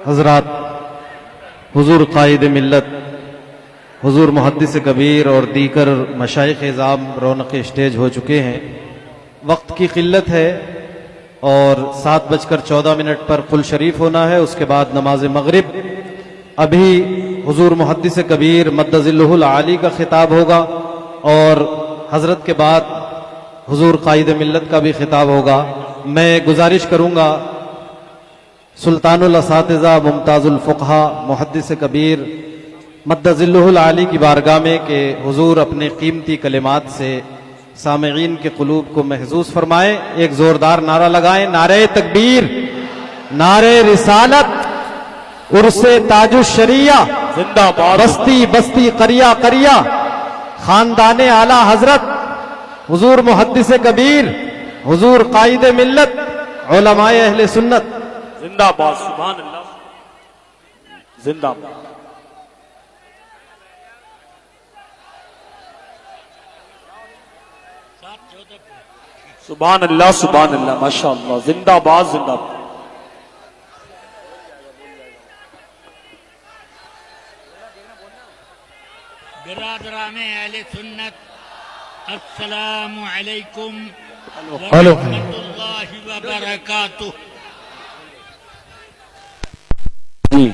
حضرات، حضور قائد ملت، حضور محدث کبیر اور دیگر مشائخ اعظام رونق اسٹیج ہو چکے ہیں۔ وقت کی قلت ہے اور 7:14 پر قل شریف ہونا ہے، اس کے بعد نماز مغرب۔ ابھی حضور محدث کبیر مد ظلہ العالی کا خطاب ہوگا اور حضرت کے بعد حضور قائد ملت کا بھی خطاب ہوگا۔ میں گزارش کروں گا سلطان الاساتذہ ممتاز الفقہا محدث کبیر مد ظلہ العالی کی بارگاہ میں کہ حضور اپنے قیمتی کلمات سے سامعین کے قلوب کو محظوظ فرمائیں۔ ایک زوردار نعرہ لگائیں، نعرہ تکبیر، نعرہ رسالت، عرس تاج الشریعہ، زندہ باد، بستی بستی قریہ قریہ، خاندان اعلی حضرت حضور محدث کبیر، حضور قائد ملت، علماء اہل سنت۔ زندہ باد، سبحان اللہ، زندہ باد۔ سبحان اللہ، سبحان اللہ، ماشاء اللہ، زندہ باد، زندہ باد۔ برادران اہل سنت، السلام علیکم ہلو۔ ورحمۃ اللہ وبرکاتہ۔ جی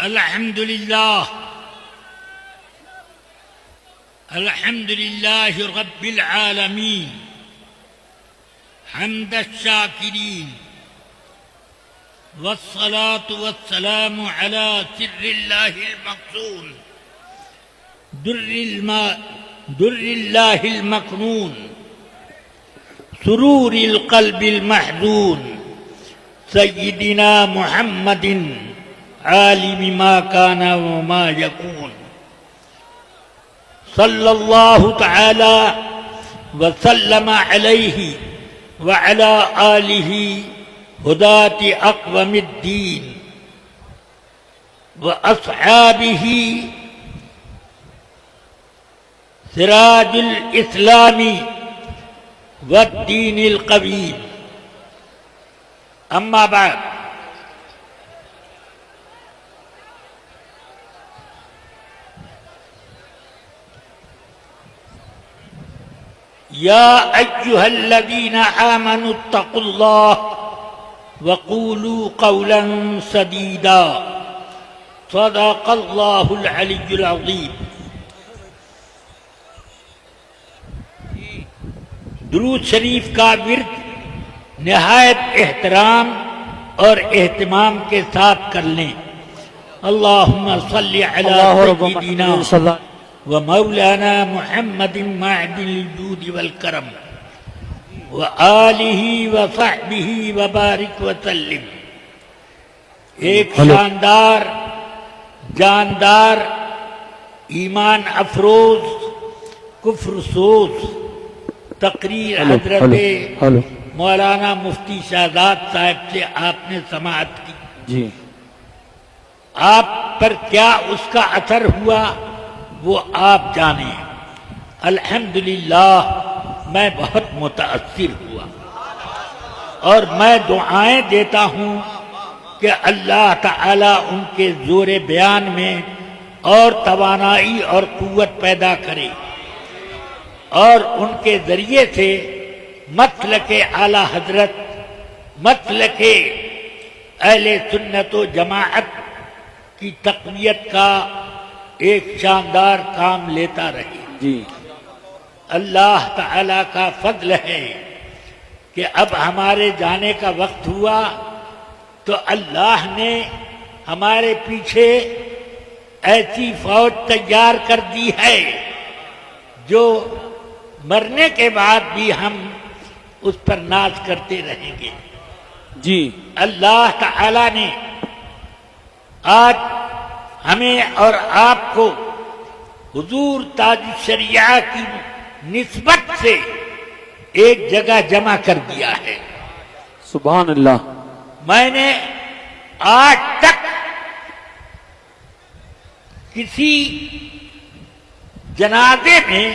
الحمدللہ، الحمدللہ رب العالمین، حمد الشاکرین، والصلاة والسلام على سر اللہ المقصون، در اللہ المکنون، سرور القلب المحزون، سیدنا محمد عالم ما كان وما يكون، صلی اللہ تعالی وسلم علیہ وعلى آلہ ہداة اقوام الدین واصحابہ سراج الاسلام والدین القویم، اما بعد۔ یا ایھا الذین آمنوا اتقوا اللہ وقولوا قولا سدیدا، صدق اللہ العلی العظیم۔ درود شریف کا ورد نہایت احترام اور اہتمام کے ساتھ کر لیں۔ اللہم صلی علی سیدنا ومولانا محمد معدن الجود والکرم وآلہ وصحبہ وبارک وسلم۔ ایک شاندار، جاندار، ایمان افروز، کفر سوز تقریر حضرت مولانا مفتی شہزاد صاحب سے آپ نے سماعت کی۔ جی آپ پر کیا اس کا اثر ہوا وہ آپ جانیں۔ الحمدللہ میں بہت متاثر ہوا اور میں دعائیں دیتا ہوں کہ اللہ تعالی ان کے زور بیان میں اور توانائی اور قوت پیدا کرے اور ان کے ذریعے سے مسلک اعلی حضرت، مسلک اہل سنت و جماعت کی تقویت کا ایک شاندار کام لیتا رہے۔ جی اللہ تعالی کا فضل ہے کہ اب ہمارے جانے کا وقت ہوا تو اللہ نے ہمارے پیچھے ایسی فوج تیار کر دی ہے جو مرنے کے بعد بھی ہم اس پر ناز کرتے رہیں گے۔ جی اللہ تعالی نے آج ہمیں اور آپ کو حضور تاج الشریعہ کی نسبت سے ایک جگہ جمع کر دیا ہے۔ سبحان اللہ۔ میں نے آج تک کسی جنازے میں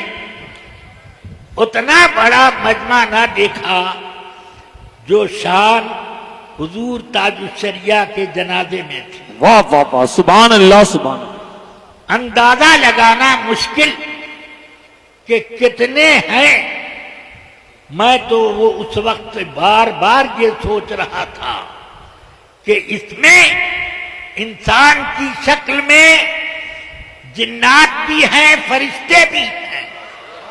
اتنا بڑا مجمع نہ دیکھا جو شان حضور تاج الشریعہ کے جنازے میں تھی. واہ واہ واہ، سبحان اللہ سبحان اللہ. اندازہ لگانا مشکل کہ کتنے ہیں. میں تو وہ اس وقت بار بار یہ سوچ رہا تھا کہ اس میں انسان کی شکل میں جنات بھی ہیں، فرشتے بھی ہیں.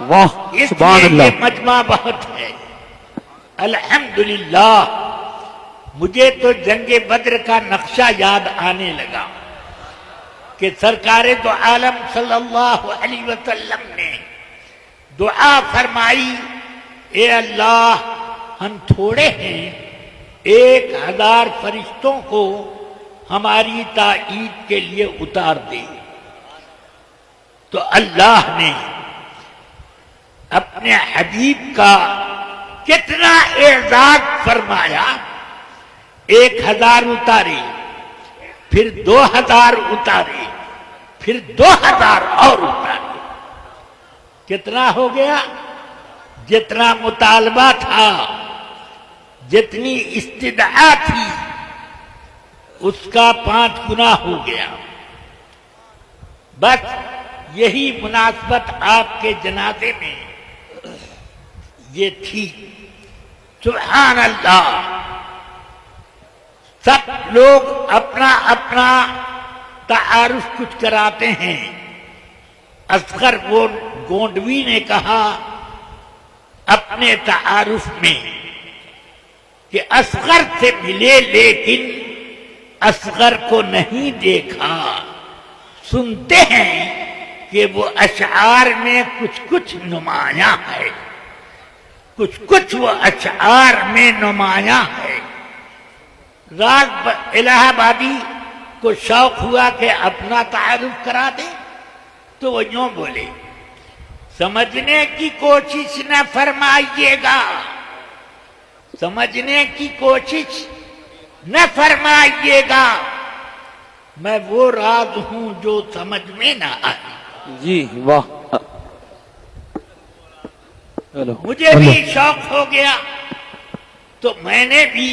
واہ اس سبحان لیے اللہ. یہ مجمع بہت ہے. الحمدللہ مجھے تو جنگ بدر کا نقشہ یاد آنے لگا کہ سرکار دو عالم صلی اللہ علیہ وسلم نے دعا فرمائی، اے اللہ ہم تھوڑے ہیں، 1000 فرشتوں کو ہماری تائید کے لیے اتار دے. تو اللہ نے اپنے حبیب کا کتنا اعزاز فرمایا. 1000 اتارے، پھر 2000 اتارے، پھر 2000 اور اتارے. کتنا ہو گیا؟ جتنا مطالبہ تھا، جتنی استدعا تھی، اس کا 5 گنا ہو گیا. بس یہی مناسبت آپ کے جنازے میں یہ تھی. سبحان اللہ. سب لوگ اپنا اپنا تعارف کچھ کراتے ہیں. اصغر گونڈوی نے کہا اپنے تعارف میں کہ اصغر سے ملے لیکن اصغر کو نہیں دیکھا. سنتے ہیں کہ وہ اشعار میں کچھ کچھ نمایاں ہے، کچھ کچھ وہ اشعار میں نمایاں ہے. راز الہ آبادی کو شوق ہوا کہ اپنا تعارف کرا دیں تو وہ یوں بولے، سمجھنے کی کوشش نہ فرمائیے گا، سمجھنے کی کوشش نہ فرمائیے گا، میں وہ راز ہوں جو سمجھ میں نہ آئے. جی واہ. چلو. مجھے بھی شوق ہو گیا تو میں نے بھی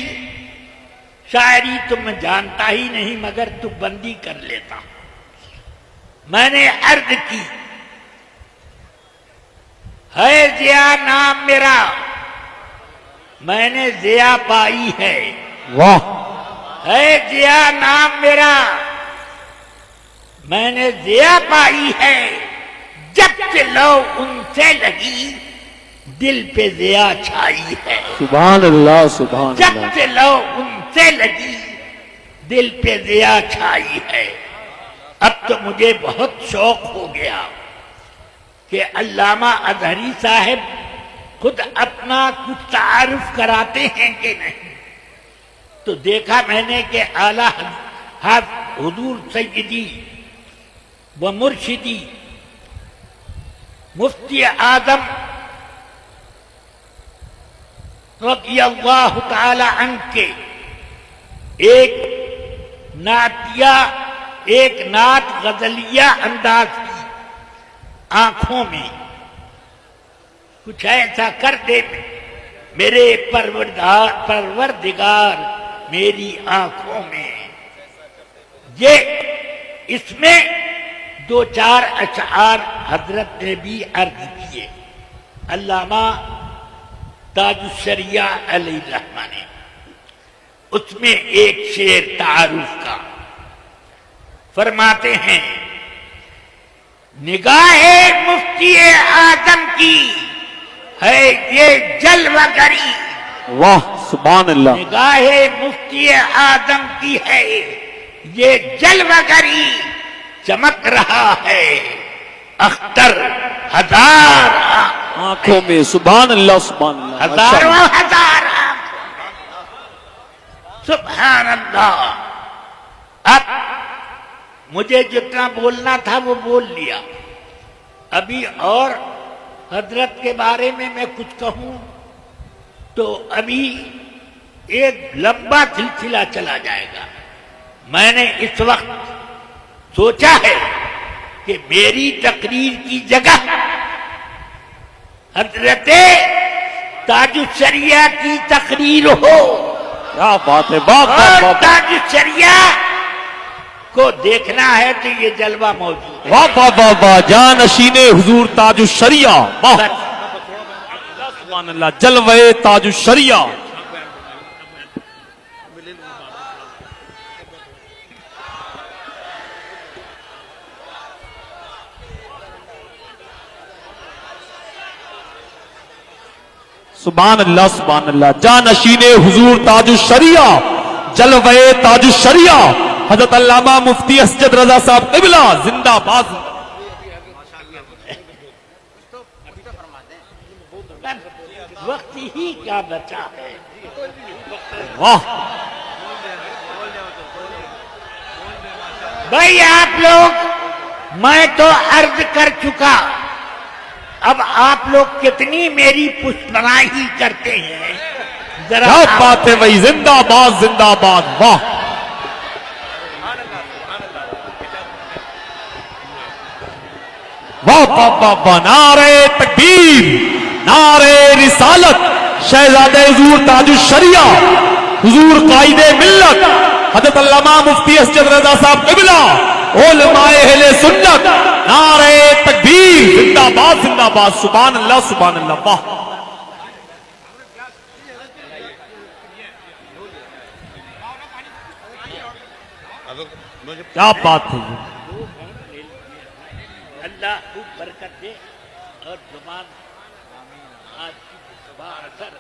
شاعری تو میں جانتا ہی نہیں مگر تو بندی کر لیتا ہوں. میں نے عرض کی، ہے ضیا نام میرا، میں نے ضیا پائی ہے. واہ. ہے ضیا نام میرا، میں نے ضیا پائی ہے. جب سے لو ان سے لگی، دل پہ ضیا چھائی ہے. سبحان اللہ سبحان جب اللہ. سے لو ان سے لگی، دل پہ ضیا چھائی ہے. اب تو مجھے بہت شوق ہو گیا کہ علامہ اظہری صاحب خود اپنا کچھ تعارف کراتے ہیں کہ نہیں. تو دیکھا میں نے کہ اعلیٰ حضور سیدی و مرشدی مفتی اعظم رضی اللہ تعالی عنہ کے ایک نعت غزلیہ انداز کی آنکھوں میں کچھ ایسا کر دے میرے پروردگار میری آنکھوں میں. یہ اس میں 2-4 اشعار حضرت نے بھی عرض کیے. علامہ تاج الشریعہ علیہ الرحمہ نے اس میں ایک شعر تعارف کا فرماتے ہیں، نگاہ مفتی اعظم کی ہے یہ جلوہ گری. واہ سبحان اللہ. نگاہ مفتی اعظم کی ہے یہ جلوہ گری، چمک رہا ہے اختر 1000 آنکھوں میں. سبحان اللہ سبحان اللہ. ہزاروں ہزار سبحان اللہ. اب مجھے جتنا بولنا تھا وہ بول لیا. ابھی اور حضرت کے بارے میں کچھ کہوں تو ابھی ایک لمبا سلسلہ چلا جائے گا. میں نے اس وقت سوچا ہے کہ میری تقریر کی جگہ حضرت تاج الشریعہ کی تقریر ہو کیا بات ہے، واہ واہ اور واہ تاج الشریعہ کو دیکھنا ہے تو یہ جلوہ موجود ہے. واہ واہ واہ واہ، جانشین حضور تاج الشریعہ، واہ بس سبحان اللہ، جلوے تاج الشریعہ. سبحان اللہ سبحان اللہ، جانشین حضور تاج الشریعہ، جلوے تاج الشریعہ، حضرت علامہ مفتی اسجد رضا صاحب قبلہ زندہ باد. وقت ہی کیا بچا ہے. واہ بھائی آپ لوگ، میں تو عرض کر چکا، اب آپ لوگ کتنی میری پشتنائی کرتے ہیں ذرا کیا بات ہے بھائی، زندہ باد زندہ باد، واہ واہ واہ واہ واہ، نعرے تکبیر، نعرے رسالت، شہزادہ حضور تاج الشریعہ، حضور قائد ملت، حضرت علامہ مفتی اسجد رضا صاحب قبلہ، علماء اہل سنت، نعرے تکبیر، زندہ باد زندہ باد، سبحان اللہ سبحان اللہ، واہ کیا بات ہے. اللہ خوب برکت دے اور زبان آج کی صبح اثر.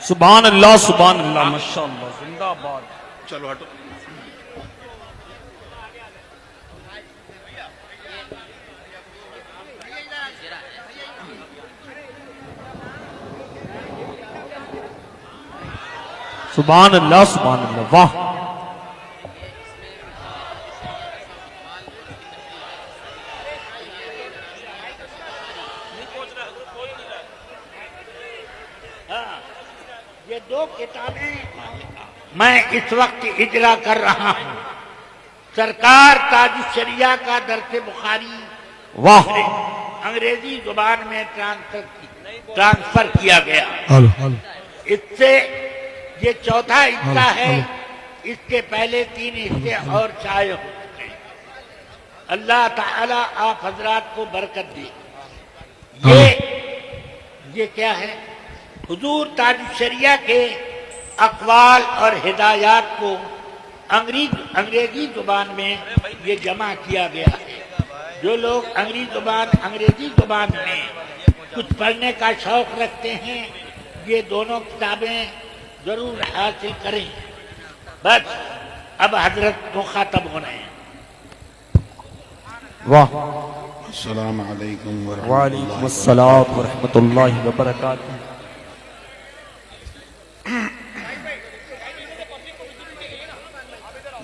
سبحان اللہ سبحان اللہ، ماشاء اللہ، زندہ باد. چلو ہٹو. سبحان اللہ سبحان اللہ، واہ یہ دو کتابیں میں اس وقت اجرا کر رہا ہوں. سرکار تاج الشریعہ کا درس بخاری واہ انگریزی زبان میں ٹرانسفر کیا گیا. اس سے یہ چوتھا حصہ ہے. اس کے پہلے 3 حصے اور شائع ہو چکے ہیں. اللہ تعالیٰ آپ حضرات کو برکت دے. یہ کیا ہے؟ حضور تاج الشریعہ کے اقوال اور ہدایات کو انگریزی زبان میں یہ جمع کیا گیا ہے. جو لوگ انگریزی زبان میں کچھ پڑھنے کا شوق رکھتے ہیں یہ دونوں کتابیں ضرور حاصل کریں. بس اب حضرت مخاطب ہو رہے ہیں. واہ، السلام علیکم ورحمۃ وعلیکم اللہ. السلام ورحمۃ اللہ وبرکاتہ.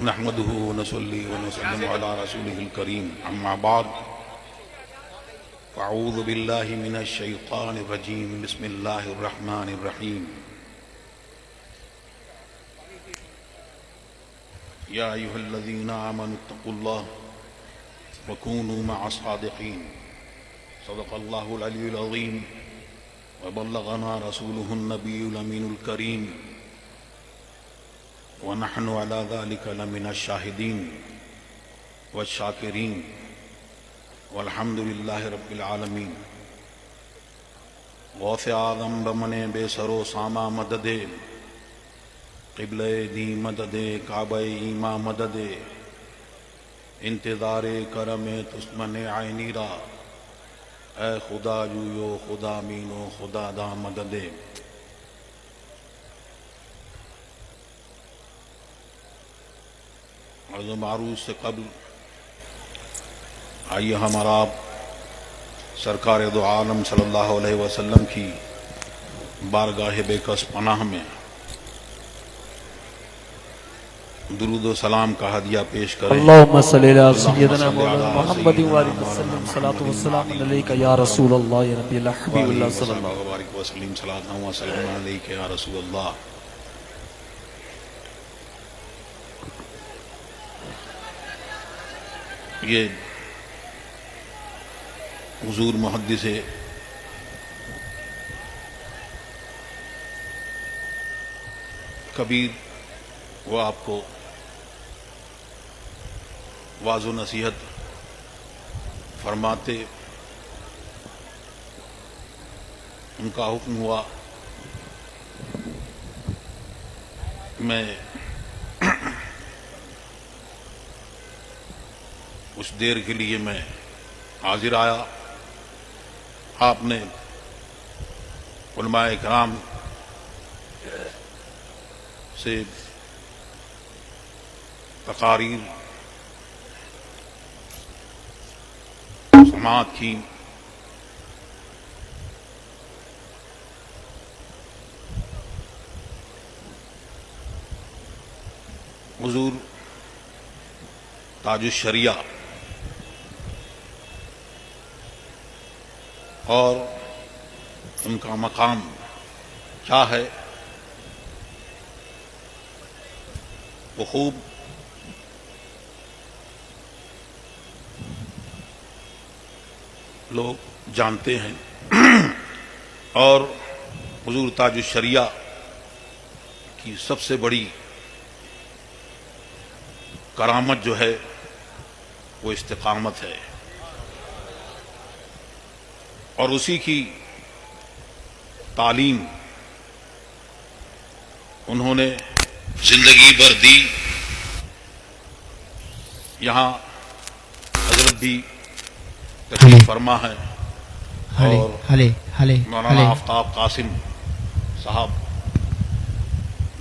نحمده ونصلي ونسلم على رسوله الكريم. اما بعد، اعوذ باللہ من الشیطان الرجیم. بسم اللہ الرحمن الرحیم. یا ایھا الذین آمنوا اتقوا اللہ وکونوا مع الصادقین. صدق اللہ العلی العظیم وبلغنا رسوله النبی الامین الکریم ونحن على ذلك لمن الشاہدین والشاکرین والحمد للہ رب العالمین. غوث اعظم بمنے بے سر و ساما مدد، قبلہ دی مدد، کعبہ ایما مدد، انتظار کرم تسمن عینی را، اے خدا جویو خدا مینو خدا دا مدد. عرض معروض سے قبل آئیے ہمارا سرکار دو عالم صلی اللہ علیہ وسلم کی بارگاہ بے کس پناہ میں درود و سلام کا ہدیہ پیش کریں. اللہم صلی علی سیدنا مولانا محمد وآلہ وسلم. صلاۃ والسلام علیک یا رسول اللہ یا نبی اللہ حبیب اللہ صلی اللہ علیہ وبارک وسلم. صلاۃ و سلام علیک یا رسول اللہ. یہ حضور محدث کبیر وہ آپ کو واض و نصیحت فرماتے، ان کا حکم ہوا میں کچھ دیر کے لیے میں حاضر آیا. آپ نے علماء کرام سے تقاریر سماعت کی. حضور تاج الشریعہ اور ان کا مقام کیا ہے وہ خوب لوگ جانتے ہیں. اور حضور تاج الشریعہ کی سب سے بڑی کرامت جو ہے وہ استقامت ہے، اور اسی کی تعلیم انہوں نے زندگی بھر دی. یہاں حضرت بھی تشریف فرما ہے اور مولانا آفتاب قاسم صاحب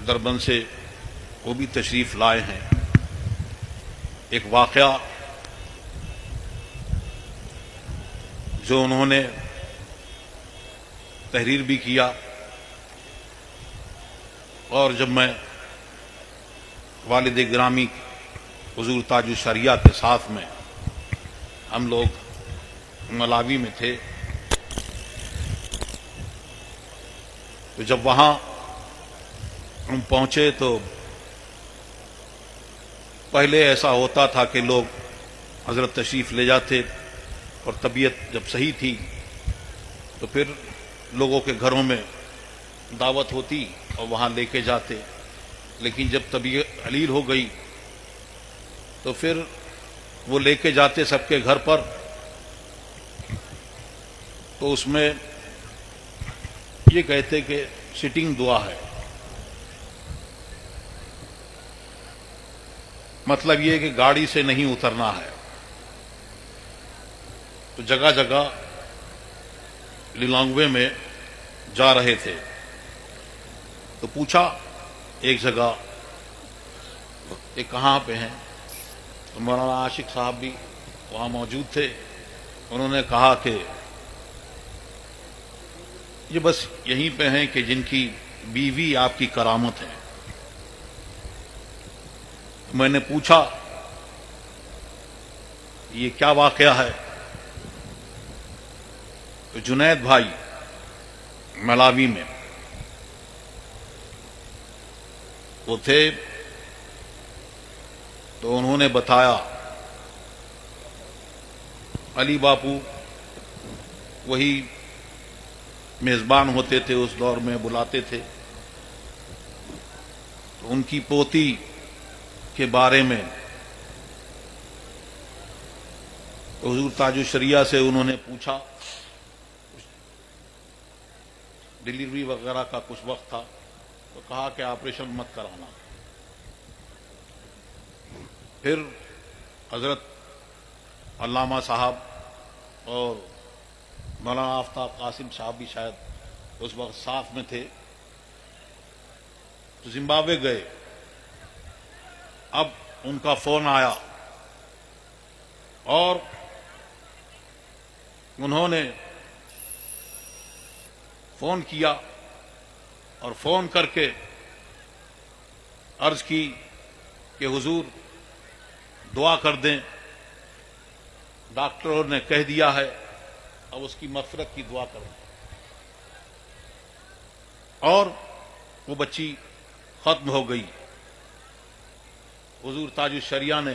دربند سے وہ بھی تشریف لائے ہیں. ایک واقعہ جو انہوں نے تحریر بھی کیا، اور جب میں والد گرامی حضور تاج الشریعہ کے ساتھ میں ہم لوگ ملاوی میں تھے، تو جب وہاں ہم پہنچے تو پہلے ایسا ہوتا تھا کہ لوگ حضرت تشریف لے جاتے، اور طبیعت جب صحیح تھی تو پھر لوگوں کے گھروں میں دعوت ہوتی اور وہاں لے کے جاتے. لیکن جب طبیعت علیل ہو گئی تو پھر وہ لے کے جاتے سب کے گھر پر، تو اس میں یہ کہتے کہ سٹنگ دعا ہے. مطلب یہ کہ گاڑی سے نہیں اترنا ہے. تو جگہ جگہ للانگوے میں جا رہے تھے، تو پوچھا ایک جگہ یہ کہاں پہ ہیں، تو مولانا عاشق صاحب بھی وہاں موجود تھے. انہوں نے کہا کہ یہ بس یہیں پہ ہیں کہ جن کی بیوی آپ کی کرامت ہے. میں نے پوچھا یہ کیا واقعہ ہے، تو جنید بھائی ملاوی میں وہ تھے، تو انہوں نے بتایا علی باپو وہی میزبان ہوتے تھے اس دور میں، بلاتے تھے. تو ان کی پوتی کے بارے میں حضور تاج الشریعہ سے انہوں نے پوچھا. ڈلیوری وغیرہ کا کچھ وقت تھا، تو کہا کہ آپریشن مت کرانا. پھر حضرت علامہ صاحب اور مولانا آفتاب قاسم صاحب بھی شاید اس وقت ساتھ میں تھے، تو زمبابوے گئے. اب ان کا فون آیا اور انہوں نے فون کیا اور فون کر کے عرض کی کہ حضور دعا کر دیں، ڈاکٹروں نے کہہ دیا ہے، اب اس کی مغفرت کی دعا کریں. اور وہ بچی ختم ہو گئی. حضور تاج الشریعہ نے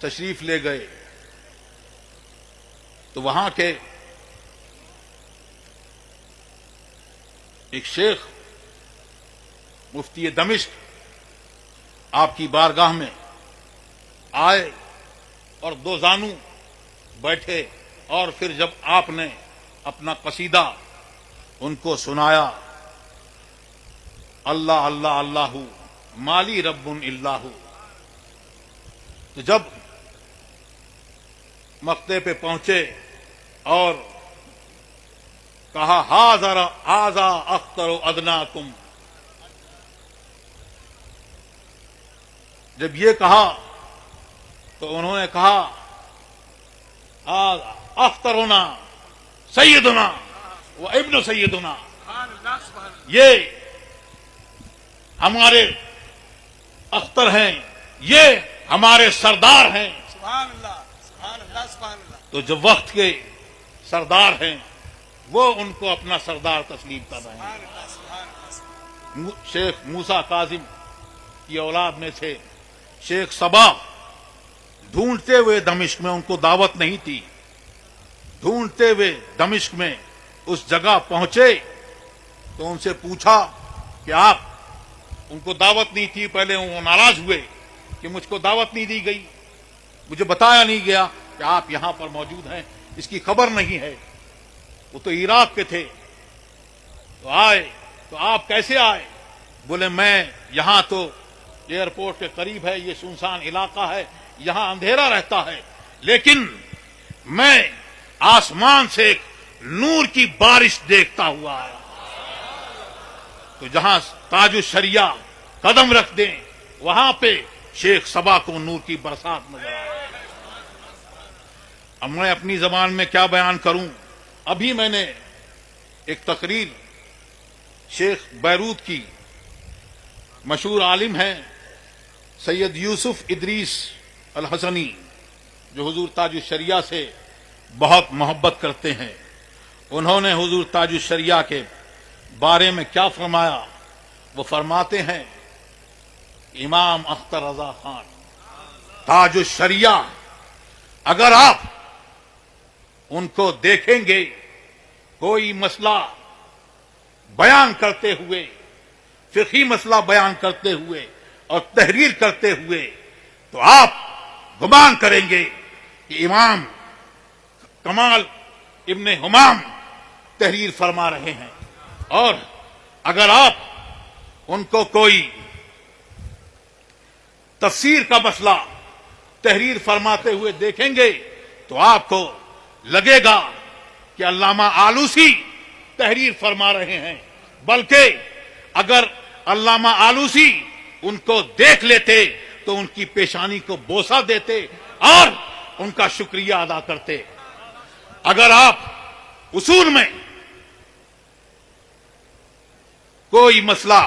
تشریف لے گئے تو وہاں کے ایک شیخ مفتی دمشق آپ کی بارگاہ میں آئے اور دو زانو بیٹھے، اور پھر جب آپ نے اپنا قصیدہ ان کو سنایا، اللہ اللہ اللہ مالی رب اللہ، تو جب مقطع پہ پہنچے اور کہا ہاذا اختر ادناکم، جب یہ کہا تو انہوں نے کہا اخترنا سیدنا و ابن سیدنا، یہ ہمارے اختر ہیں، یہ ہمارے سردار ہیں۔ تو جو وقت کے سردار ہیں وہ ان کو اپنا سردار تسلیم کر رہے ہیں۔ شیخ موسیٰ کاظم کی اولاد میں سے شیخ صبا ڈھونڈتے ہوئے دمشق میں، ان کو دعوت نہیں تھی، ڈھونڈتے ہوئے دمشق میں اس جگہ پہنچے تو ان سے پوچھا کہ آپ، ان کو دعوت نہیں تھی، پہلے وہ ناراض ہوئے کہ مجھ کو دعوت نہیں دی گئی، مجھے بتایا نہیں گیا کہ آپ یہاں پر موجود ہیں، اس کی خبر نہیں ہے۔ وہ تو عراق کے تھے، تو آئے تو آپ کیسے آئے؟ بولے میں یہاں تو ایئرپورٹ کے قریب ہے، یہ سنسان علاقہ ہے، یہاں اندھیرا رہتا ہے، لیکن میں آسمان سے ایک نور کی بارش دیکھتا ہوا آیا۔ تو جہاں تاج الشریعہ قدم رکھ دیں وہاں پہ شیخ صبا کو نور کی برسات نظر آئی۔ اب میں اپنی زبان میں کیا بیان کروں؟ ابھی میں نے ایک تقریر شیخ بیروت کی، مشہور عالم ہیں سید یوسف ادریس الحسنی، جو حضور تاج الشریعہ سے بہت محبت کرتے ہیں، انہوں نے حضور تاج الشریعہ کے بارے میں کیا فرمایا؟ وہ فرماتے ہیں امام اختر رضا خان تاج الشریعہ، اگر آپ ان کو دیکھیں گے کوئی مسئلہ بیان کرتے ہوئے، فقہی مسئلہ بیان کرتے ہوئے اور تحریر کرتے ہوئے، تو آپ گمان کریں گے کہ امام کمال ابن حمام تحریر فرما رہے ہیں، اور اگر آپ ان کو کوئی تفسیر کا مسئلہ تحریر فرماتے ہوئے دیکھیں گے تو آپ کو لگے گا کہ علامہ آلوسی تحریر فرما رہے ہیں، بلکہ اگر علامہ آلوسی ان کو دیکھ لیتے تو ان کی پیشانی کو بوسہ دیتے اور ان کا شکریہ ادا کرتے۔ اگر آپ اصول میں کوئی مسئلہ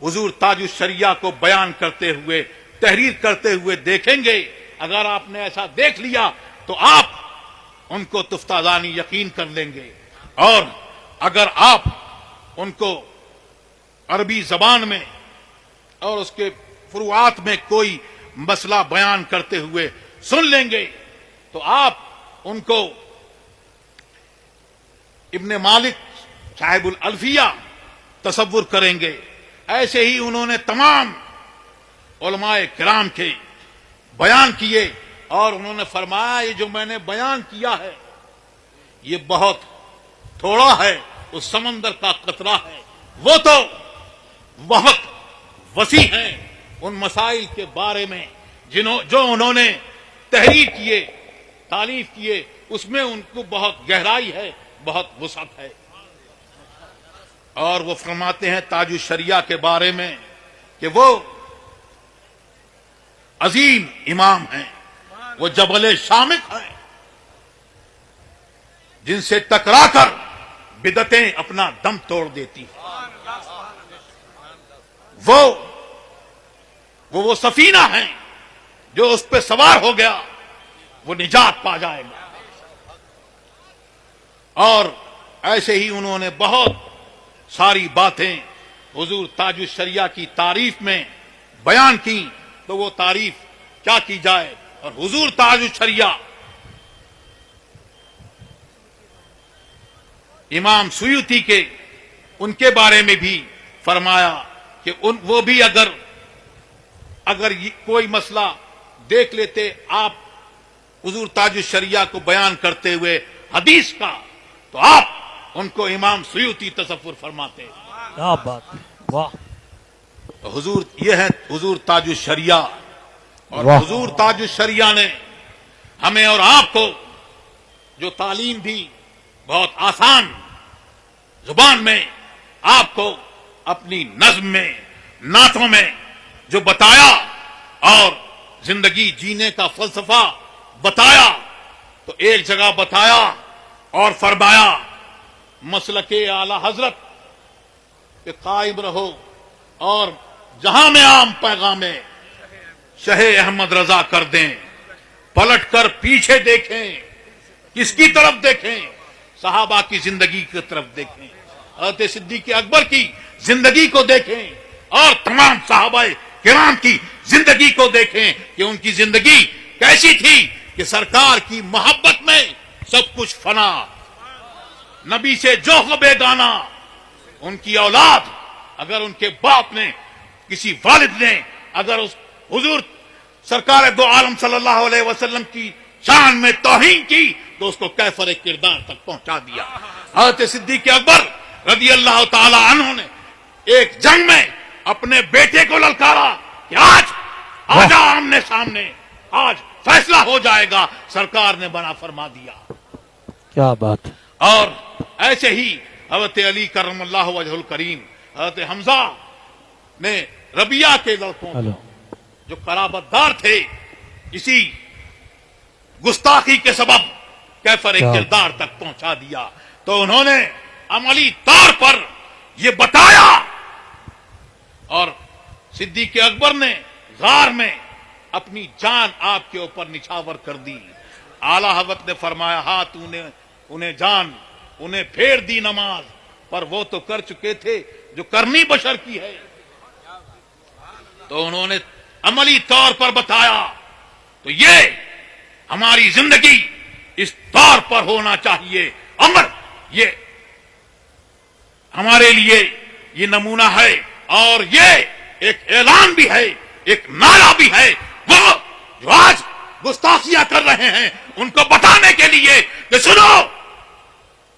حضور تاج الشریعہ کو بیان کرتے ہوئے، تحریر کرتے ہوئے دیکھیں گے، اگر آپ نے ایسا دیکھ لیا تو آپ ان کو تفتازانی یقین کر لیں گے، اور اگر آپ ان کو عربی زبان میں اور اس کے فروعات میں کوئی مسئلہ بیان کرتے ہوئے سن لیں گے تو آپ ان کو ابن مالک صاحب الالفیہ تصور کریں گے۔ ایسے ہی انہوں نے تمام علماء کرام کے بیان کیے، اور انہوں نے فرمایا یہ جو میں نے بیان کیا ہے یہ بہت تھوڑا ہے، اس سمندر کا قطرہ ہے، وہ تو بہت وسیع ہیں ان مسائل کے بارے میں جو انہوں نے تحریر کیے، تالیف کیے، اس میں ان کو بہت گہرائی ہے، بہت وسعت ہے۔ اور وہ فرماتے ہیں تاج الشریعہ کے بارے میں کہ وہ عظیم امام ہیں، وہ جبل شامخ ہیں، جن سے ٹکرا کر بدعتیں اپنا دم توڑ دیتی ہیں۔ وہ سفینہ ہیں جو اس پہ سوار ہو گیا وہ نجات پا جائے گا۔ اور ایسے ہی انہوں نے بہت ساری باتیں حضور تاج الشریعہ کی تعریف میں بیان کی، تو وہ تعریف کیا کی جائے، اور حضور تاج الشریعہ امام سیوطی کے ان کے بارے میں بھی فرمایا کہ وہ بھی اگر کوئی مسئلہ دیکھ لیتے آپ حضور تاج الشریعہ کو بیان کرتے ہوئے حدیث کا، تو آپ ان کو امام سیوطی تصور فرماتے. کیا بات ہے، واہ. حضور یہ ہے حضور تاج الشریعہ، اور واہ. حضور تاج الشریعہ نے ہمیں اور آپ کو جو تعلیم دی بہت آسان زبان میں آپ کو اپنی نظم میں نعتوں میں جو بتایا اور زندگی جینے کا فلسفہ بتایا، تو ایک جگہ بتایا اور فرمایا مسلک اعلی حضرت کہ قائم رہو، اور جہاں میں عام پیغام شہ احمد رضا کر دیں، پلٹ کر پیچھے دیکھیں، کس کی طرف دیکھیں؟ صحابہ کی زندگی کی طرف دیکھیں، حضرت صدیق اکبر کی زندگی کو دیکھیں، اور تمام صحابہ کرام کی زندگی کو دیکھیں کہ ان کی زندگی کیسی تھی کہ سرکار کی محبت میں سب کچھ فنا، نبی سے جو بیگانہ. ان کی اولاد اگر ان کے باپ نے کسی والد نے اگر اس حضور سرکار دو عالم صلی اللہ علیہ وسلم کی شان میں توہین کی تو اس کو کیفر کردار تک پہنچا دیا. حضرت صدیق اکبر رضی اللہ تعالی عنہ نے ایک جنگ میں اپنے بیٹے کو للکارا کہ آج آجا آمنے سامنے، آج فیصلہ ہو جائے گا. سرکار نے بنا فرما دیا. کیا بات ہے. اور ایسے ہی حضرت علی کرم اللہ وجہ الکریم، حضرت حمزہ نے ربیہ کے لڑکوں ہلو. جو قرابت دار تھے اسی گستاخی کے سبب کیفر کردار تک پہنچا دیا. تو انہوں نے عملی طور پر یہ بتایا، اور صدیق اکبر نے غار میں اپنی جان آپ کے اوپر نچھاور کر دی. اعلی حضرت نے فرمایا ہاں تو نے انہیں جان انہیں پھیر دی نماز، پر وہ تو کر چکے تھے جو کرنی بشر کی ہے. تو انہوں نے عملی طور پر بتایا. تو یہ ہماری زندگی اس طور پر ہونا چاہیے، اور یہ ہمارے لیے یہ نمونہ ہے، اور یہ ایک اعلان بھی ہے، ایک نعرہ بھی ہے. وہ جو آج گستاخیاں کر رہے ہیں ان کو بتانے کے لیے کہ سنو،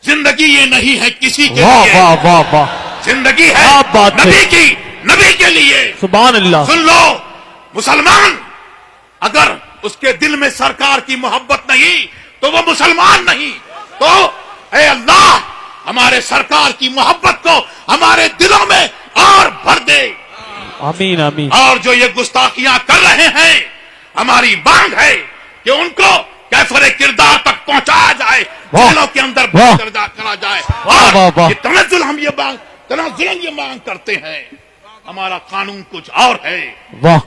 زندگی یہ نہیں ہے کسی کے واہ لیے، واہ واہ واہ. زندگی ہے کیا بات ہے. نبی کی، نبی کے لیے. سبحان اللہ. سن لو مسلمان اگر اس کے دل میں سرکار کی محبت نہیں تو وہ مسلمان نہیں. تو اے اللہ ہمارے سرکار کی محبت کو ہمارے دلوں میں اور بھر دے. آمین آمین. اور جو یہ گستاخیاں کر رہے ہیں ہماری مانگ ہے کہ ان کو کیفر کردار تک پہنچایا جائے، دلوں کے اندر کرا جائے. اور یہ تنزل ہم یہ مانگ کرتے ہیں. ہمارا قانون کچھ اور ہے. واہ.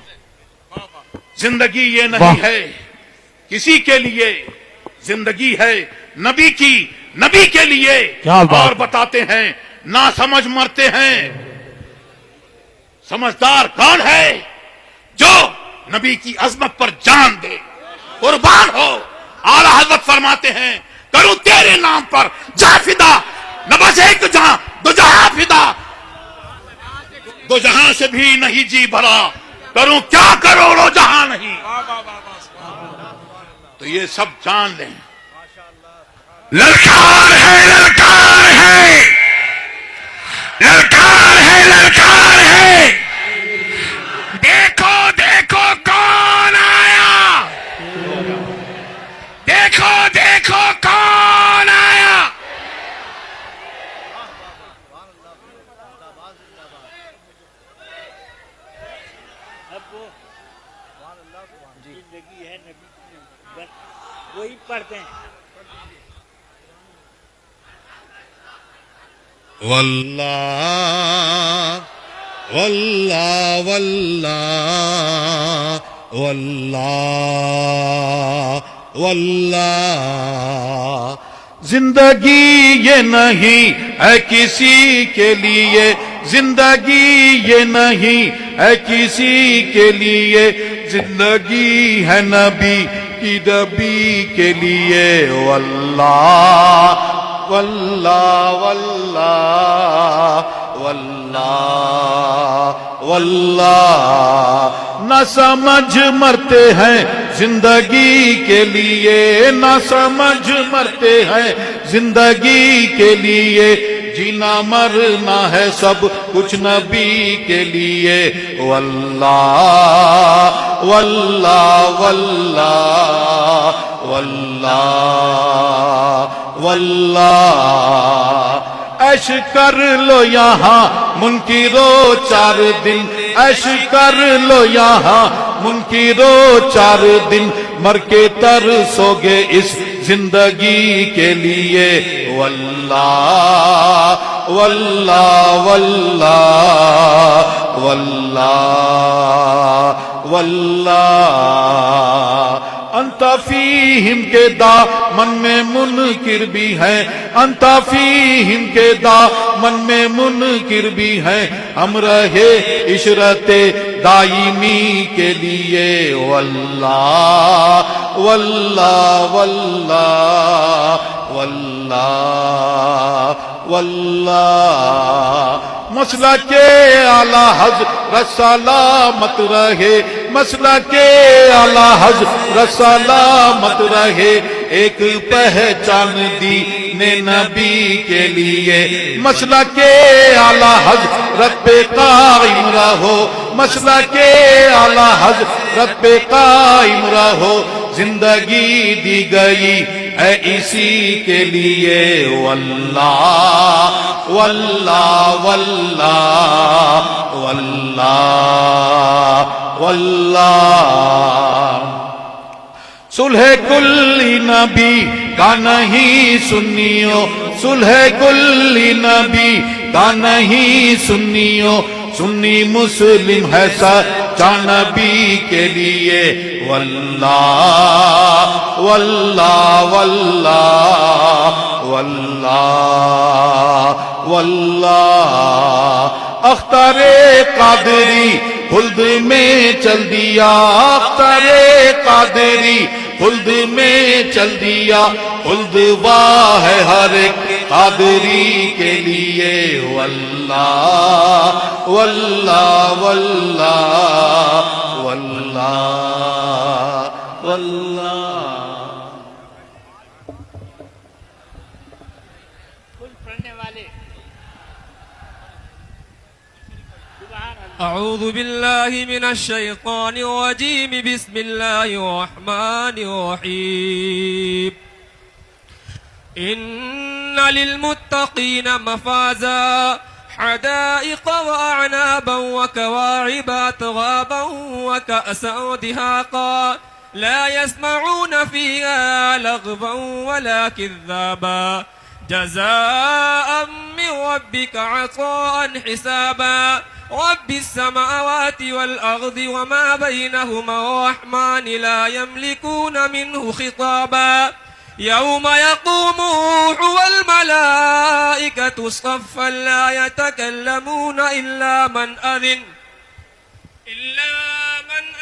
زندگی یہ نہیں ہے کسی کے لیے، زندگی ہے نبی کی، نبی کے لیے. اور بتاتے ہیں نہ سمجھ مرتے ہیں. سمجھدار کون ہے؟ جو نبی کی عظمت پر جان دے، قربان ہو. اعلی حضرت فرماتے ہیں کروں تیرے نام پر جہاں فدا، نہ بس ایک جہاں دو جہاں فدا، دو جہاں سے بھی نہیں جی بھرا، کروں کیا کروڑوں جہاں نہیں. تو یہ سب جان لیں. للکار ہے، للکار ہے، للکار ہے، للکار ہے. دیکھو دیکھو کون آیا، دیکھو دیکھو کون آیا. زندگی ہے نبی کی، وہی پڑھتے ہیں. واللہ واللہ واللہ واللہ واللہ. زندگی یہ نہیں ہے کسی کے لیے، زندگی یہ نہیں ہے کسی کے لیے، زندگی ہے نبی کی نبی کے لیے واللہ واللہ واللہ واللہ واللہ نہ سمجھ مرتے ہیں زندگی کے لیے نہ سمجھ مرتے ہیں زندگی کے لیے جینا مرنا ہے سب کچھ نبی کے لیے واللہ واللہ واللہ واللہ واللہ عیش کر لو یہاں منکرو 4 دن عیش کر لو یہاں منکرو 4 دن مر کے ترسو گے اس زندگی کے لیے واللہ واللہ واللہ واللہ واللہ انت فیہم کے دامن میں منکر بھی ہے انت فیہم کے دامن میں منکر بھی ہے ہم رہے عشرت دائمی کے لیے واللہ واللہ واللہ واللہ واللہ مسلک اعلی حضرت سلامت رہے مسلک اعلی حضرت سلامت رہے ایک پہچان دین نبی کے لیے مسلک اعلی حضرت پہ قائم رہو مسلک اعلی حضرت پہ قائم رہو زندگی دی گئی ہے اسی کے لیے واللہ واللہ واللہ واللہ واللہ صلح کلی نبی کا نہیں سنیو صلح کلی نبی کا نہیں سنیو سنی مسلم ہے سچا نبی کے لیے واللہ واللہ واللہ واللہ واللہ اختر قادری خلد میں چل دیا اختر قادری خلد میں چل دیا خلد واہ ہے ہر ایک قادری کے لیے واللہ واللہ واللہ واللہ واللہ أعوذ بالله من الشيطان الرجيم بسم الله الرحمن الرحيم إن للمتقين مفازا حدائق وأعنابا وكواعب أترابا وكأسا دهاقا لا يسمعون فيها لغوا ولا كذابا جزاء من ربك عطاء حسابا رب السماوات والأرض وما بينهما الرحمن لا يملكون منه خطابا يوم يقوم الروح والملائكة صفا لا يتكلمون إلا من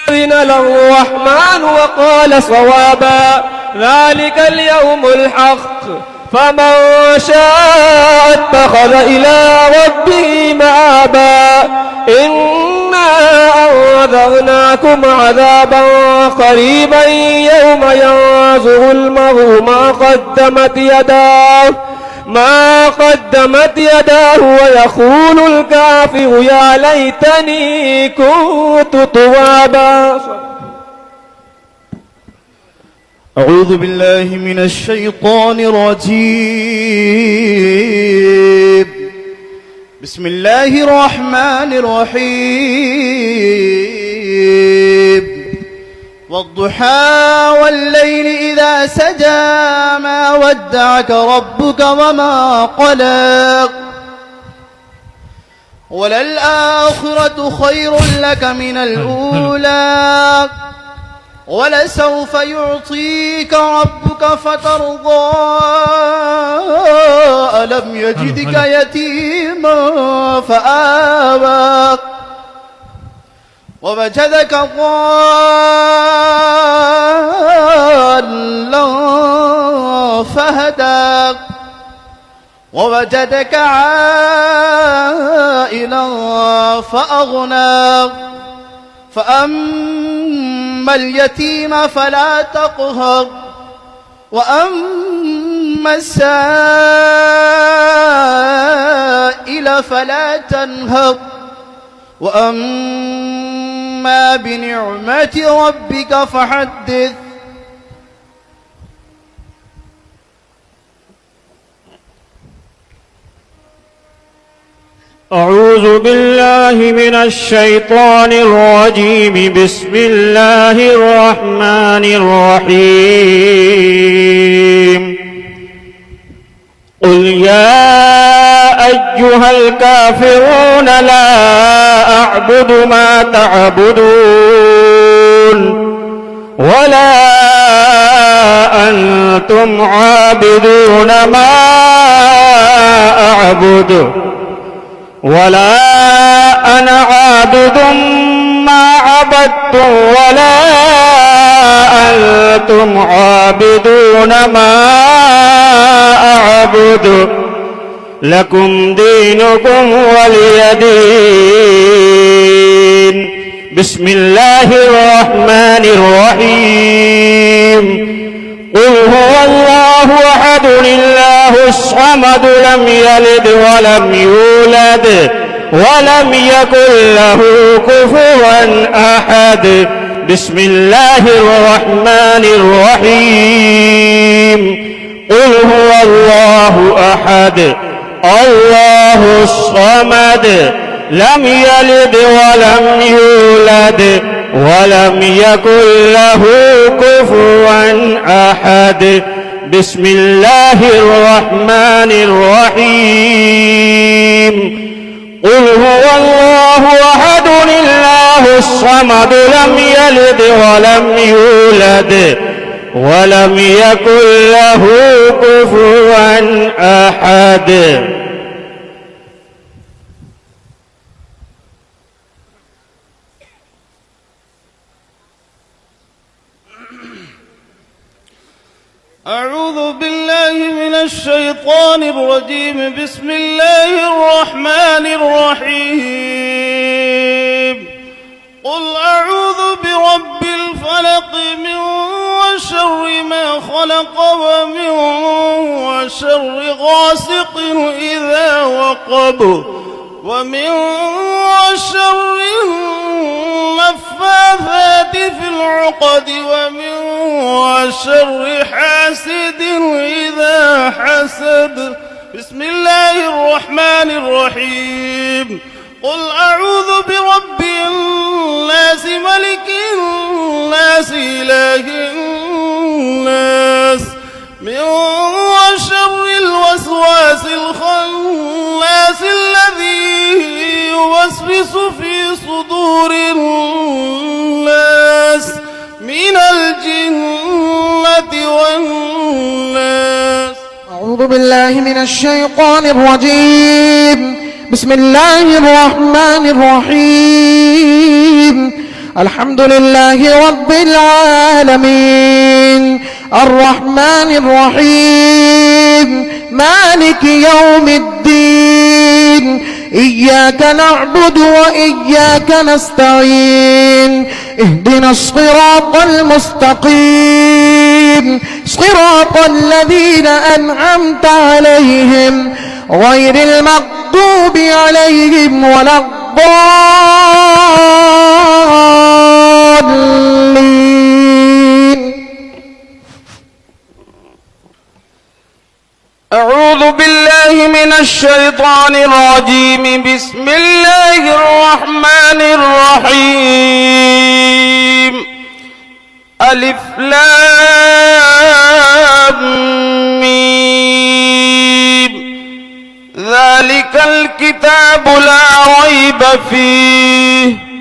أذن له الرحمن وقال صوابا ذلك اليوم الحق فمن شاء اتخذ إلى ربه مآبا إنا أنذرناكم عذابا قريبا يوم ينظر المرء ما قدمت يداه ويقول الكافر يا ليتني كنت ترابا. أعوذ بالله من الشيطان الرجيم بسم الله الرحمن الرحيم والضحى والليل إذا سجى ما ودعك ربك وما قلق وللآخرة خير لك من الأولى ولسوف يعطيك ربك فترضى ألم يجدك يتيما فآوى ووجدك ضالا فهدى ووجدك عائلا فأغنى فأما اليتيم فلا تقهر وأما السائل فلا تنهر وأما بنعمة ربك فحدث. أعوذ بالله من الشيطان الرجيم. بسم الله الرحمن الرحيم. قل يا أيها الكافرون لا أعبد ما تعبدون ولا أنتم عابدون ما أعبد ولا أنا عابد ما عبدتم ولا أنتم عابدون ما أعبد لكم دينكم ولي دين. بسم الله الرحمن الرحيم. قل هو الله أحد الله الصمد لم يلد ولم يولد ولم يكن له كفوا أحد. بسم الله الرحمن الرحيم. قل هو الله أحد الله الصمد لم يلد ولم يولد ولم يكن له كفوا أحد. بسم الله الرحمن الرحيم. قل هو الله أحد الله الصمد لم يلد ولم يولد ولم يكن له كفوا أحد. أعوذ بالله من الشيطان الرجيم. بسم الله الرحمن الرحيم. قل أعوذ برب الفلق من شر ما خلق ومن شر غاسق إذا وقب ومن شر النفاثات في العقد ومن شر حاسد إذا حسد. بسم الله الرحمن الرحيم. قل أعوذ برب الناس ملك الناس إله الناس من شر الوسواس الخناس الذي يوسوس في صدور الناس من الجنة والناس. أعوذ بالله من الشيطان الرجيم. بسم الله الرحمن الرحيم. الحمد لله رب العالمين الرحمن الرحيم مالك يوم الدين. إياك نعبد وإياك نستعين. اهدنا الصراط المستقيم صراط الذين أنعمت عليهم غير المغضوب عليهم ولا الضالين. أعوذ بالله من الشيطان الرجيم. بسم الله الرحمن الرحيم. ألف لام ميم. ذلك الكتاب لا ريب فيه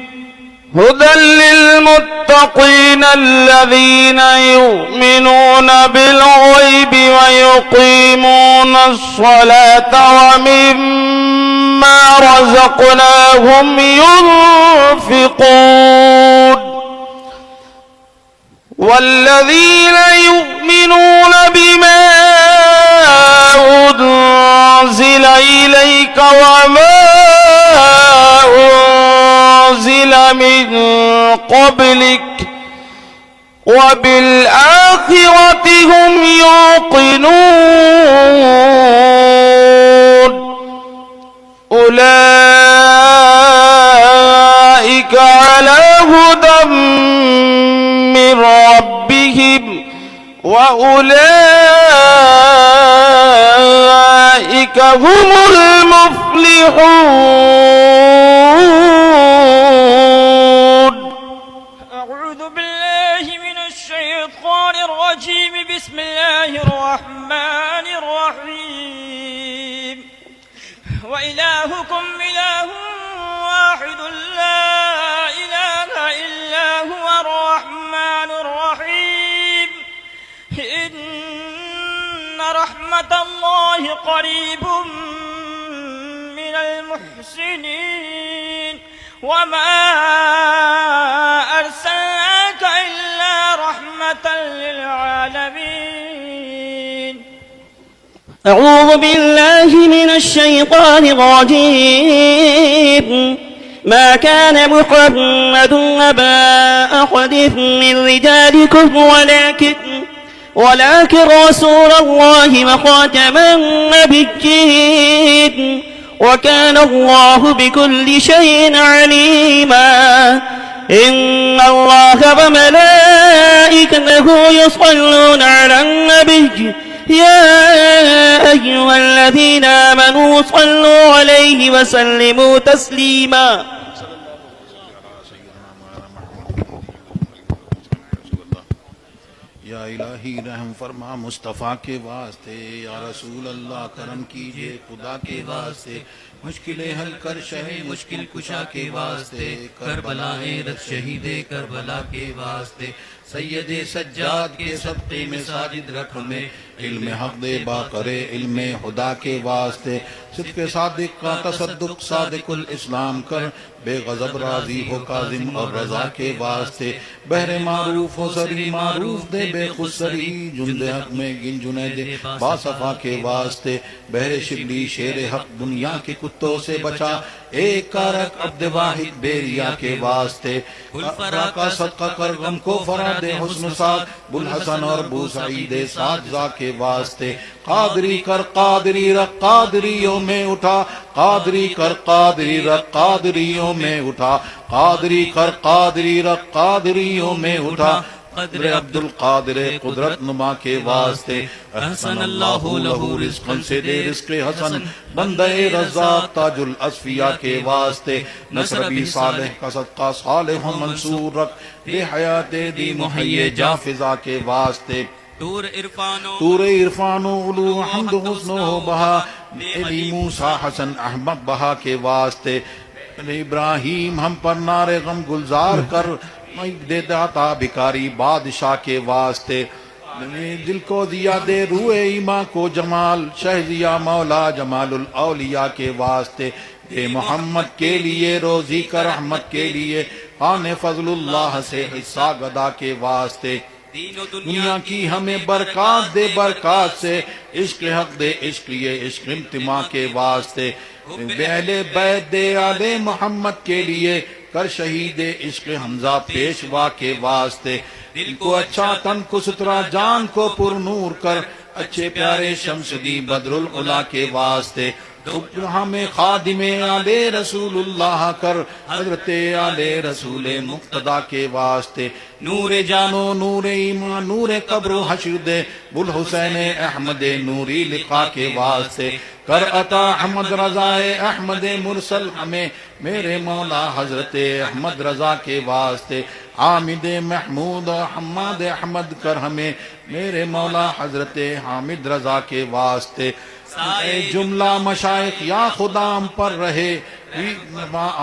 هدى للمتقين الذين يؤمنون بالغيب ويقيمون الصلاة ومما رزقناهم ينفقون. ينفقون والذين يؤمنون بما أنزل إليك وما أنزل من قبلك وبالآخرة هم يوقنون أولئك على هدى من ربهم وأولئك هم المفلحون. أعوذ بالله من الشيطان الرجيم. بسم الله الرحمن الرحيم. وإلهكم إله واحد لا إله إلا هو الرحمن الرحيم. إن رحمة الله قريب من المحسنين. وما أرسلناك إلا رحمة للعالمين. أعوذ بالله من الشيطان الرجيم. ما كان محمد أبا أحد من رجالكم ولكن رسول الله وخاتم النبيين وكان الله بكل شيء عليما. إن الله وملائكته يصلون على النبي يا أيها الذين آمنوا صلوا عليه وسلموا تسليما. یا الہی رحم فرما مصطفیٰ کے واسطے، یا رسول اللہ کرم کیجئے خدا کے واسطے، مشکلیں حل کر شہ مشکل کشا کے واسطے، کربلائے رت شہید کربلا کے واسطے، سید سجاد کے صدقے میں ساجد رکھ ہمیں، علم حق دے باقرے علم خدا کے واسطے، صدق صادق کا تصدق صادق الاسلام کر، بے غضب راضی ہو کاظم اور رضا کے واسطے، بہر معروف ہو سری معروف دے بے خود سری، جند حق میں گن جنید باصفا کے واسطے، بہر شبلی شیر حق دنیا کے کتوں سے بچا، ایک کارک عبد واحد بیریا کے واسطے، فرا کا صدقہ کر غم کو فرا دے حسن ساتھ، بلحسن اور بو سعید ساجزہ کے واسطے، قادری کر قادری رکھ قادریوں میں اٹھا، قادری کر قادری رکھ قادریوں میں اٹھا، قادری کر قادری رکھ قادریوں میں اٹھا، قدر عبد القادر قدرت نما کے واسطے، احسن اللہ لہو رزقا سے دے رزق حسن، بندہ رزاق تاج الاسفیاء کے واسطے، نصر بی صالح کا صدقہ صالح و منصور رکھ، دے حیات دی محیے جافزہ کے واسطے، تور عرفان و علو حمد حسن و بہا، علی موسیٰ حسن احمد بہا کے واسطے، ابراہیم ہم پر نار غم گلزار کر، دے داتا بھکاری بادشاہ کے واسطے، دل کو دیا دے روح ایمان کو جمال، شہزیہ مولا جمال الاولیاء کے واسطے، دے محمد کے لیے روزی کا رحمت کے لیے، خان فضل اللہ سے حصہ گدا کے واسطے، دنیا کی ہمیں برکات دے برکات سے، عشق حق دے عشق لیے عشق امتماع کے واسطے، اہل بیت دے آل محمد کے لیے، کر شہید عشق حمزہ پیشوا کے واسطے، دل کو اچھا تن کو سترا جان کو پر نور کر، اچھے پیارے شمس دی بدر العلا کے واسطے، ہمیں خادم آل رسول اللہ کر، حضرت آل رسول مقتدی کے واسطے، نور جانو نور ایمان نور قبر و حشر دے، بلحسین احمد نوری لقا کے واسطے، کر عطا احمد رضا احمد مرسل ہمیں، میرے مولا حضرت احمد رضا کے واسطے، حامد محمود و حماد احمد کر ہمیں، میرے مولا حضرت حامد رضا کے واسطے، اے جملہ مشائخ یا خدا ہم پر رہے،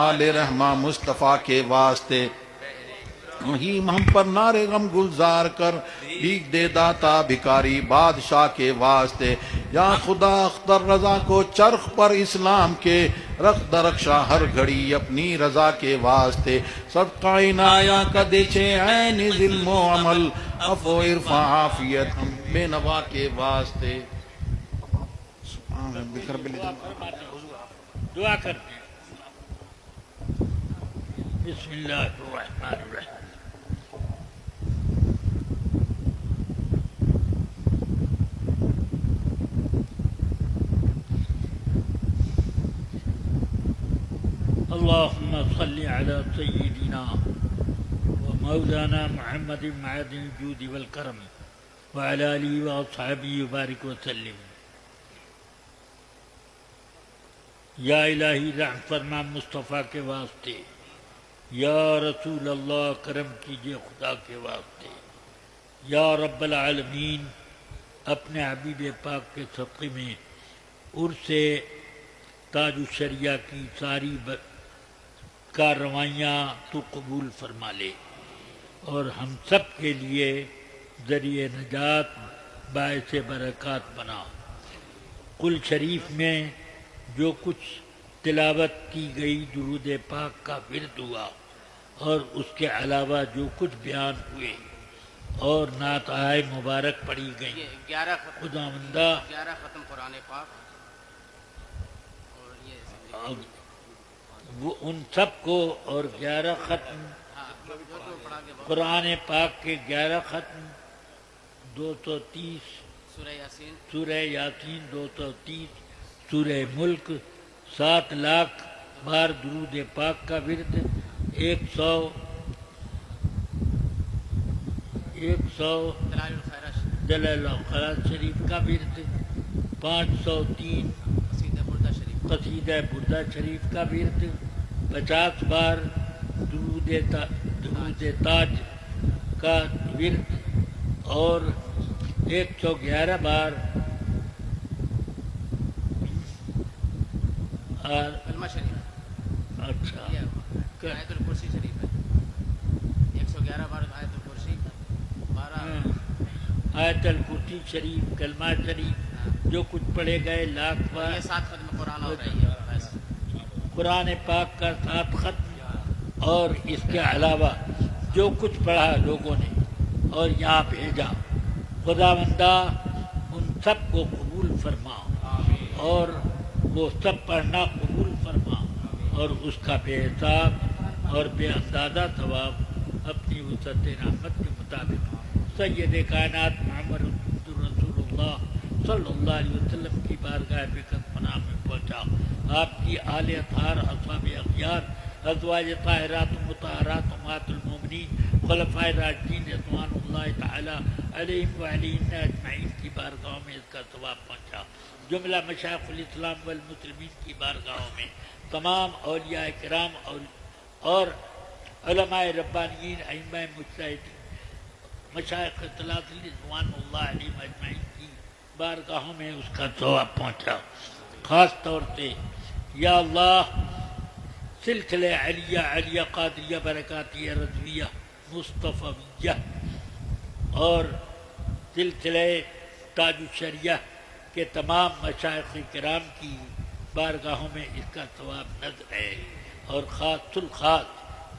آل رحمہ مصطفیٰ کے واسطے، رحیم ہم پر نعرے غم گلزار کر، بھیک دے داتا بھکاری بادشاہ کے واسطے، یا خدا اختر رضا کو چرخ پر اسلام کے رخ درخشاں ہر گھڑی اپنی رضا کے واسطے، سب کائنایا کا دیچے عین ظلم و عمل، عفو عرفا عافیت ہم بے نوا کے واسطے۔ سبحان ربک رب العزت۔ دعا کرتے ہیں۔ بسم اللہ الرحمن الرحیم۔ اللهم صل على سيدنا ومولانا محمد معدن الجود والكرم وعلى آله وأصحابه وبارك وسلم۔ یا الہی رحم فرما مصطفیٰ کے واسطے، یا رسول اللہ کرم کیجئے خدا کے واسطے، یا رب العالمین اپنے حبیب پاک کے صدقے میں عرص تاج الشریعہ کی ساری کارروائیاں تو قبول فرما لے، اور ہم سب کے لیے ذریعہ نجات باعث برکات بنا۔ قل شریف میں جو کچھ تلاوت کی گئی درود پاک کا ورد ہوا، اور اس کے علاوہ جو کچھ بیان ہوئے اور نعت آئے مبارک پڑھی گئی، 11 خداوندہ 11 ختم قرآن پاک، اور یہ وہ ان سب کو، اور 11 ختم قرآن پاک کے 11 ختم 230 سورہ یاسین 230 سورہ ملک، 7 لاکھ بار درود پاک کا ورد، 100 دلائل الخیرات شریف کا ورد، 503 قصیدہ بردہ شریف کا ورد، 50 بار درود تاج کا ورد، اور 111 بار کلمہ شریف۔ اچھا آیت الکرسی شریف ہے، 111 بار آیت الکرسی، 12 آیت الکرسی شریف، کلمہ شریف جو کچھ پڑھے گئے لاکھ بار، یہ 7 ختم قرآن ہو رہی ہے، قرآن پاک کا 7 ختم، اور اس کے علاوہ جو کچھ پڑھا لوگوں نے اور یہاں بھیجا، خداوندہ ان سب کو قبول فرما، اور وہ سب پڑھنا قبول فرما، اور اس کا بے حساب اور بے اندازہ ثواب اپنی وسعت رحمت کے مطابق سید کائنات محمد رسول اللہ صلی اللہ علیہ وسلم کی بارگاہ بکت پناہ میں پہنچا۔ آپ کی آل اطہار، اصحاب اخیار، ازواج طاہرات و مطہرات امہات المومنین، خلفائے راشدین رضوان اللہ تعالی علیہم وعلیہن اجمعین کی بارگاہوں میں اس کا ثواب پہنچا۔ جملہ مشائخ الاسلام والمسلمین کی بارگاہوں میں تمام اولیاء کرام اور علماء ربانیین، ائمہ مجتہدین، مشائخ ثلاثہ رضوان اللہ علیہم اجمعین کی بارگاہوں میں اس کا ثواب پہنچا۔ خاص طور سے یا اللہ سلسلہ علیہ قادریہ برکاتیہ رضویہ مصطفیہ اور سلسلہ تاج الشریعہ کے تمام مشائخ کرام کی بارگاہوں میں اس کا ثواب نظر ہے، اور خاص الخاص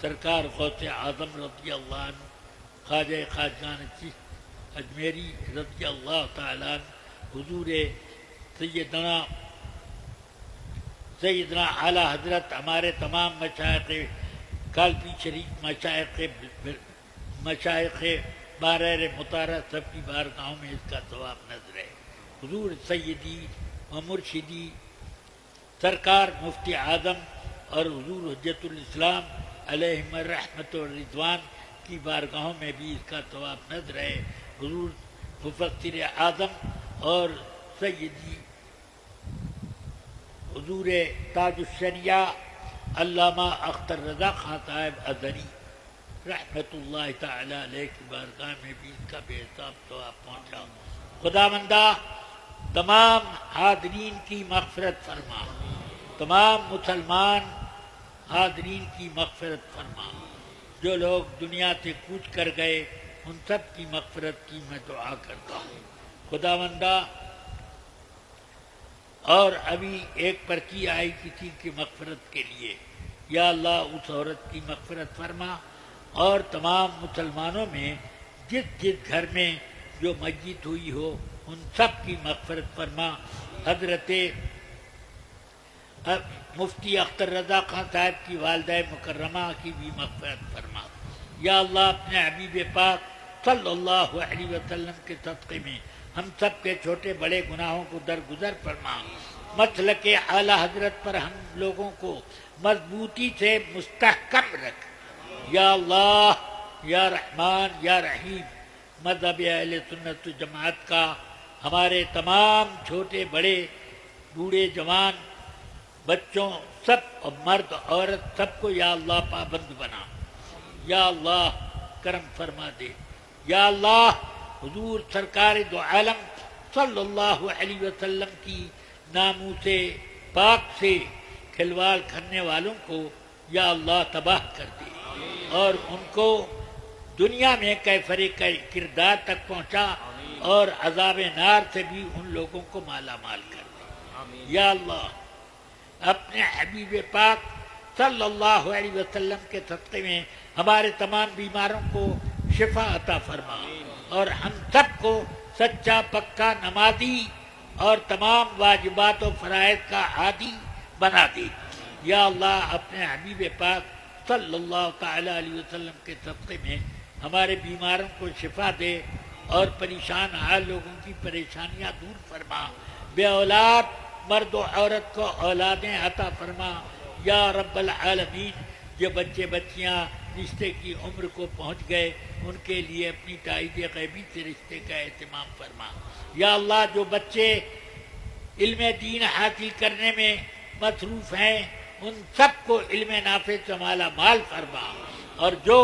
سرکار غوث اعظم رضی اللہ عنہ، خواجہ خواجگان چشت اجمیری رضی اللہ تعالیٰ عنہ، حضور سیدنا اعلیٰ حضرت ہمارے تمام مشائخ کالپی شریف، مشائخ بارہ مطالعہ سب کی بارگاہوں میں اس کا ثواب نظر ہے۔ حضور سیدی و مرشدی سرکار مفتی اعظم اور حضور حجت الاسلام علیہم الرحمت والرضوان کی بارگاہوں میں بھی اس کا ثواب نظر ہے۔ حضور مفسر اعظم اور سیدی حضور تاج الشریعہ علامہ اختر رضا خان صاحب ازہری رحمت اللہ تعالی علیہ کی بارگاہ میں بھی اس کا بے حساب ثواب پہنچا۔ خداوندہ تمام حاضرین کی مغفرت فرما، تمام مسلمان حاضرین کی مغفرت فرما، جو لوگ دنیا سے کوچ کر گئے ان سب کی مغفرت کی میں دعا کرتا ہوں۔ خداوندہ، اور ابھی ایک پرچی آئی کسی کی مغفرت کے لیے، یا اللہ اس عورت کی مغفرت فرما، اور تمام مسلمانوں میں جس جس گھر میں جو میت ہوئی ہو ان سب کی مغفرت فرما۔ حضرت مفتی اختر رضا خان صاحب کی والدہ مکرمہ کی بھی مغفرت فرما۔ یا اللہ اپنے حبیب پاک صلی اللہ علیہ وسلم کے صدقے میں ہم سب کے چھوٹے بڑے گناہوں کو درگزر فرما۔ مسلک اعلی حضرت پر ہم لوگوں کو مضبوطی سے مستحکم رکھ یا اللہ، یا رحمان یا رحیم۔ مذہب اہل سنت و جماعت کا ہمارے تمام چھوٹے بڑے بوڑھے جوان بچوں سب اور مرد عورت سب کو یا اللہ پابند بنا۔ یا اللہ کرم فرما دے۔ یا اللہ حضور سرکار دو عالم صلی اللہ علیہ وسلم کی ناموس پاک سے کھلواڑ کرنے والوں کو یا اللہ تباہ کر دے، اور ان کو دنیا میں کیفر کردار تک پہنچا، اور عذاب نار سے بھی ان لوگوں کو مالا مال کر دے۔ یا اللہ اپنے حبیب پاک صلی اللہ علیہ وسلم کے صدقے میں ہمارے تمام بیماروں کو شفا عطا فرما، اور ہم سب کو سچا پکا نمازی اور تمام واجبات و فرائض کا عادی بنا دے۔ یا اللہ اپنے حبیب پاک صلی اللہ تعالی علیہ وسلم کے صدقے میں ہمارے بیماروں کو شفا دے، اور پریشان حال لوگوں کی پریشانیاں دور فرما۔ بے اولاد مرد و عورت کو اولادیں عطا فرما یا رب العالمین۔ جو بچے بچیاں رشتے کی عمر کو پہنچ گئے ان کے لیے اپنی تائید غیبی سے رشتے کا اہتمام فرما۔ یا اللہ جو بچے علم دین حاصل کرنے میں مصروف ہیں ان سب کو علم نافع سے مالا مال فرما، اور جو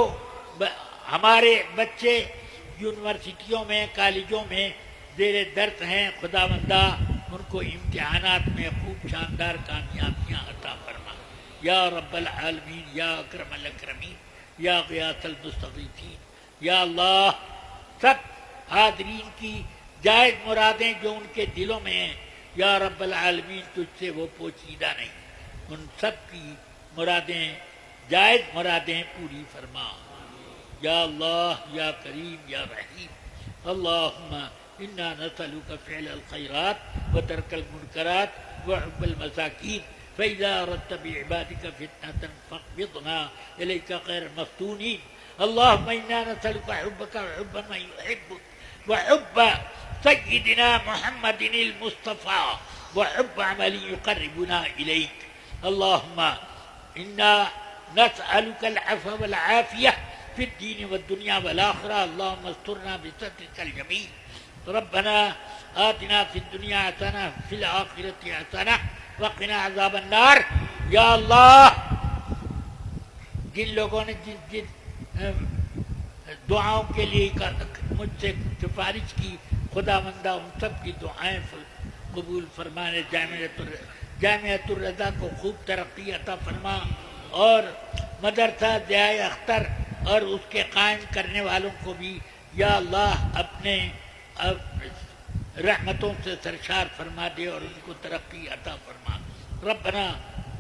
ہمارے بچے یونیورسٹیوں میں کالجوں میں زیر درس ہیں خداوندہ ان کو امتحانات میں خوب شاندار کامیابیاں عطا فرما یا رب العالمین، یا اکرم الاکرمین، یا غیاث المستغیثین۔ یا اللہ سب حاضرین کی جائز مرادیں جو ان کے دلوں میں ہیں یا رب العالمین تجھ سے وہ پوشیدہ نہیں، ان سب کی مرادیں جائز مرادیں پوری فرما یا اللہ یا کریم یا رحیم۔ اللہم انا نسألک فعل الخیرات وترک المنکرات وحب المساکین، فإذا أردت بعبادك فتنة فاقبضنا إليك غير المفتونين۔ اللهم إنا نسألك حبك وحب من يحبك وحب سيدنا محمد المصطفى وحب عمل يقربنا إليك۔ اللهم إنا نسألك العفو والعافية في الدين والدنيا والآخرة۔ اللهم استرنا بسترك الجميل۔ ربنا آتنا في الدنيا حسنة وفي الآخرة حسنة وقنا عذاب النار۔ یا اللہ جن لوگوں نے جن دعاؤں کے لیے مجھ سے سفارش کی خداوندہ ان سب کی دعائیں قبول فرمانے۔ جامعۃ الرضا کو خوب ترقی عطا فرما، اور مدرسہ ضیاء اختر اور اس کے قائم کرنے والوں کو بھی یا اللہ اپنے رحمتوں سے سرشار فرما دے اور ان کو ترقی عطا فرما۔ ربنا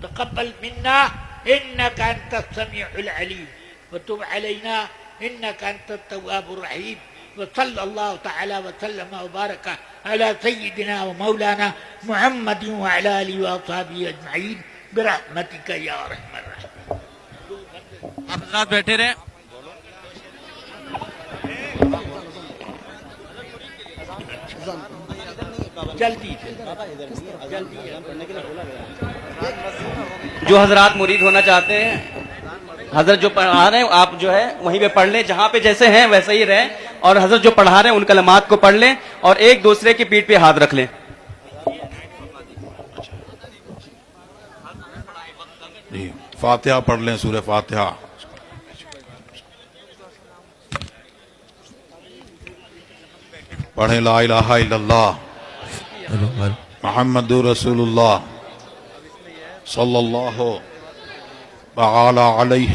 تقبل منا انك انت السميع العليم وتب علينا انك انت التواب الرحيم، وصلى الله تعالى وسلم وبارك على سيدنا ومولانا محمد وعلى اله واصحابه اجمعين برحمتك يا ارحم الراحمين۔ آپ حضرات بیٹھے رہیں۔ جلدی سے جو حضرات مرید ہونا چاہتے ہیں، حضرت جو پڑھا رہے ہیں آپ جو ہے وہیں پہ پڑھ لیں، جہاں پہ جیسے ہیں ویسے ہی رہیں، اور حضرت جو پڑھا رہے ہیں ان کلمات کو پڑھ لیں اور ایک دوسرے کی پیٹھ پہ ہاتھ رکھ لیں۔ جی فاتحہ پڑھ لیں، سورہ فاتحہ۔ پڑھیں لا الہ الا اللہ محمد رسول اللہ صلی اللہ تعالی علیہ